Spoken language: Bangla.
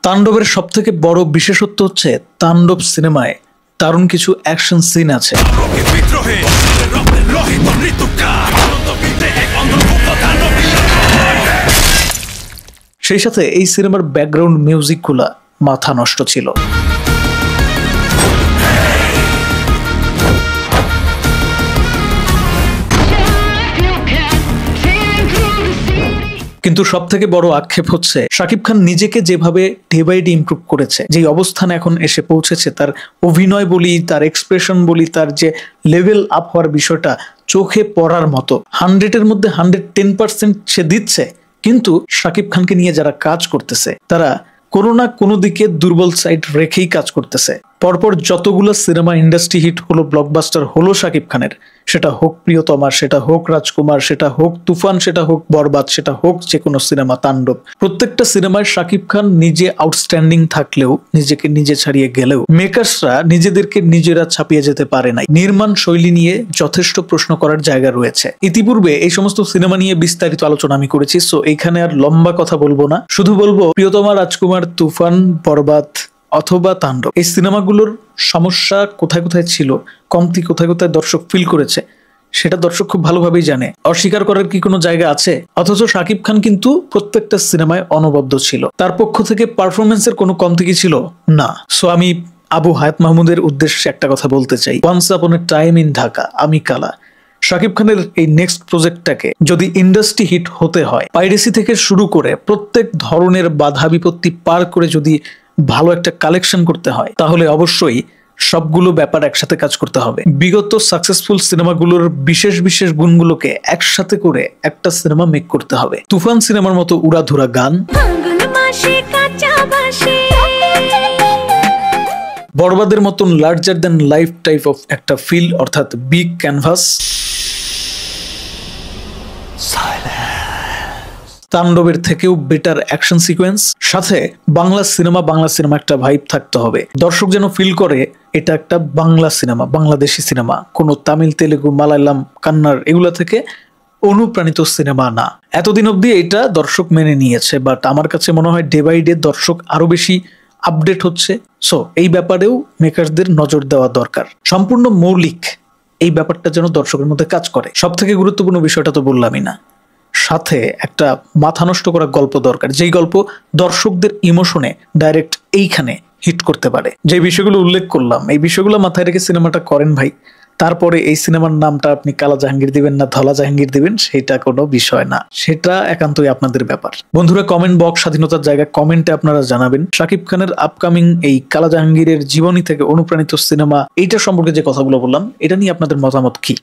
তাণ্ডবের সবথেকে বড় বিশেষত্ব হচ্ছে তাণ্ডব সিনেমায় দারুণ কিছু অ্যাকশন সিন আছে। সেই সাথে এই সিনেমার ব্যাকগ্রাউন্ড মিউজিকগুলা মাথা নষ্ট ছিল। কিন্তু সব থেকে বড় আক্ষেপ হচ্ছে শাকিব খান নিজেকে যেভাবে ডে বাই ডে ইমপ্রুভ করেছে, যে অবস্থানে এখন এসে পৌঁছেছে, তার অভিনয় বলি, তার এক্সপ্রেশন বলি, তার যে লেভেল আপ হওয়ার বিষয়টা চোখে পড়ার মতো। 100-এর মধ্যে 110% সে দিচ্ছে। কিন্তু শাকিব খানকে নিয়ে যারা কাজ করতেছে তারা কোনো না কোনো দিকে দুর্বল সাইড রেখেই কাজ করতেছে। পরপর যতগুলো সিনেমা ইন্ডাস্ট্রি হিট হলো, ব্লকবাস্টার হলো শাকিব খানের, সেটা হোক প্রিয়তমা, সেটা হোক রাজকুমার, সেটা হোক তুফান, সেটা হোক বরবাদ, সেটা হোক যে কোনো সিনেমা তাণ্ডব, প্রত্যেকটা সিনেমায় শাকিব খান নিজে আউটস্ট্যান্ডিং থাকলেও, নিজেকে নিজে ছাড়িয়ে গেলেও মেকার্সরা নিজেদেরকে নিজেরা ছাপিয়ে যেতে পারে নাই। নির্মাণ শৈলী নিয়ে যথেষ্ট প্রশ্ন করার জায়গা রয়েছে। ইতিপূর্বে এই সমস্ত সিনেমা নিয়ে বিস্তারিত আলোচনা আমি করেছি, সো এখানে আর লম্বা কথা বলবো না। শুধু বলবো প্রিয়তমা, রাজকুমার, তুফান, বরবাদ অথবা তাণ্ডব, এই সিনেমাগুলোর সমস্যা কোথায় কোথায় ছিল, কমতি কোথায় কোথায় দর্শক ফিল করেছে, সেটা দর্শক খুব ভালোভাবেই জানে। অস্বীকার করার কি কোনো জায়গা আছে? অথচ শাকিব খান কিন্তু প্রত্যেকটা সিনেমায় অনবদ্য ছিল। তার পক্ষ থেকে পারফরমেন্সের কোনো কমতি কি ছিল? না। সো আমি আবু হায়াত মাহমুদের উদ্দেশ্যে একটা কথা বলতে চাই। Once upon A time in Dhaka, আমি কালা, শাকিব খানের এই নেক্সট প্রজেক্টটাকে যদি ইন্ডাস্ট্রি হিট হতে হয়, পাইরেসি থেকে শুরু করে প্রত্যেক ধরনের বাধা বিপত্তি পার করে যদি ভালো একটা কালেকশন করতে হয়, তাহলে অবশ্যই সবগুলো ব্যাপার একসাথে কাজ করতে হবে। বিগত সাকসেসফুল সিনেমাগুলোর বিশেষ বিশেষ গুণগুলোকে একসাথে করে একটা সিনেমা মেক করতে হবে। তুফান সিনেমার মতো উড়াধুরা গান, বরবাদের মতন larger than life type of একটা ফিল, অর্থাৎ বিগ ক্যানভাস, তাণ্ডবের থেকেও বেটার অ্যাকশন সিকোয়েন্স, সাথে বাংলা সিনেমা একটা ভাইব থাকতে হবে। দর্শক যেন ফিল করে এটা একটা বাংলা সিনেমা, বাংলাদেশি সিনেমা, কোনো তামিল, তেলেগু, মালায়ালাম, কান্নাড় এগুলা থেকে অনুপ্রাণিত সিনেমা না। এতদিন অব্দি এটা দর্শক মেনে নিয়েছে, বাট আমার কাছে মনে হয় ডে বাই ডে দর্শক আরো বেশি আপডেট হচ্ছে। সো এই ব্যাপারেও মেকারদের নজর দেওয়া দরকার। সম্পূর্ণ মৌলিক এই ব্যাপারটা যেন দর্শকের মধ্যে কাজ করে। সব থেকে গুরুত্বপূর্ণ বিষয়টা তো বললামই না, সাথে একটা মাথা নষ্ট করা গল্প দরকার, যেই গল্প দর্শকদের ইমোশনে ডাইরেক্ট এইখানে হিট করতে পারে। যে বিষয়গুলো উল্লেখ করলাম, এই বিষয়গুলো মাথায় রেখে সিনেমাটা করেন ভাই। তারপরে এই সিনেমার নামটা আপনি কালা জাহাঙ্গীর দিবেন না ধলা জাহাঙ্গীর দিবেন, সেটা কোনো বিষয় না, সেটা একান্তই আপনাদের ব্যাপার। বন্ধুরা, কমেন্ট বক্স স্বাধীনতার জায়গা, কমেন্টে আপনারা জানাবেন শাকিব খানের আপকামিং এই কালা জাহাঙ্গীরের জীবনী থেকে অনুপ্রাণিত সিনেমা, এইটা সম্পর্কে যে কথাগুলো বললাম, এটা নিয়ে আপনাদের মতামত কি।